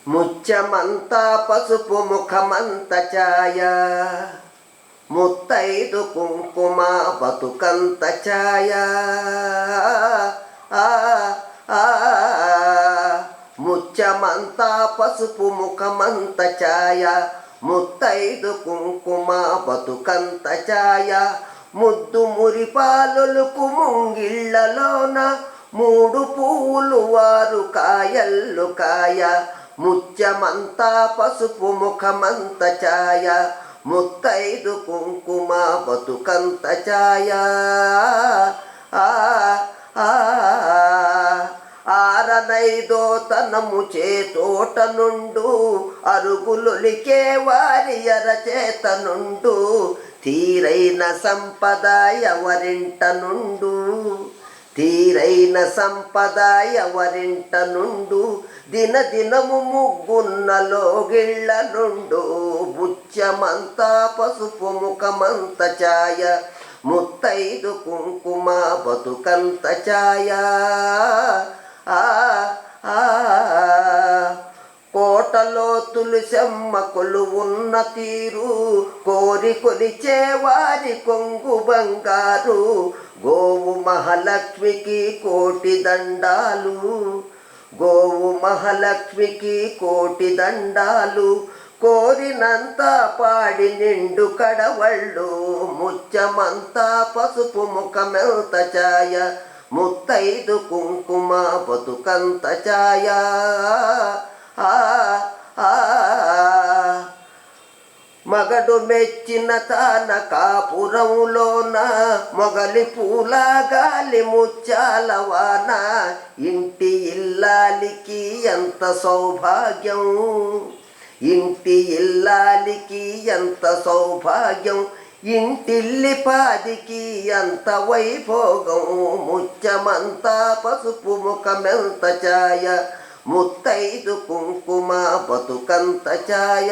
ముత్యమంతా పసుపు ముఖమంత ఛాయ, ముత్తైదు కుంకుమ బతుకంత ఛాయ. ముత్యమంతా పసుపు ముఖమంత ఛాయ, ముత్తైదు కుంకుమ బతుకంత ఛాయ. ముద్దు మురిపాలులకు ముంగిళ్ళలోన మూడు పువ్వులు వారు కాయల్లు కాయ. ముత్యమంతా పసుపు ముఖమంత ఛాయ, ముత్తైదు కుంకుమ బతుకంత ఛాయ. ఆరనైదో తనము చేతోట నుండు, అరుగులొలికే వారి అరచేత నుండు. తీరైన సంపద ఎవరింట నుండు, తీరైన సంపద ఎవరింట నుండు. దినదినము ముగ్గున్నలో గిళ్ళ నుండు. ముత్యమంతా పసుపు ముఖమంత ఛాయ, ముత్తైదు కుంకుమ బతుకంత ఛాయ. కోటలో తులసమ్మ కొలువున్న తీరు, కోరి కొలిచే వారి కొంగు బంగారు. గోవు మహాలక్ష్మికి కోటి దండాలు, గోవు మహాలక్ష్మికి కోటి దండాలు. కోరినంత పాడి నిండు కడవళ్ళు, ముత్యమంతా పసుపు ముఖమెంత ఛాయ, ముత్తైదు కుంకుమ బతుకంత ఛాయ. మగడు మెచ్చిన తాన కాపురంలోన, మొగలి పూల గాలి ముత్యాల వాన. ఇంటి ఇల్లాలికి ఎంత సౌభాగ్యం, ఇంటి ఇల్లాలికి ఎంత సౌభాగ్యం. ఇంటిల్లిపాదికి ఎంత వైభోగం. ముత్యమంతా పసుపు ముఖమెంత ఛాయ, ముత్తైదు కుంకుమ బతుకంత ఛాయ.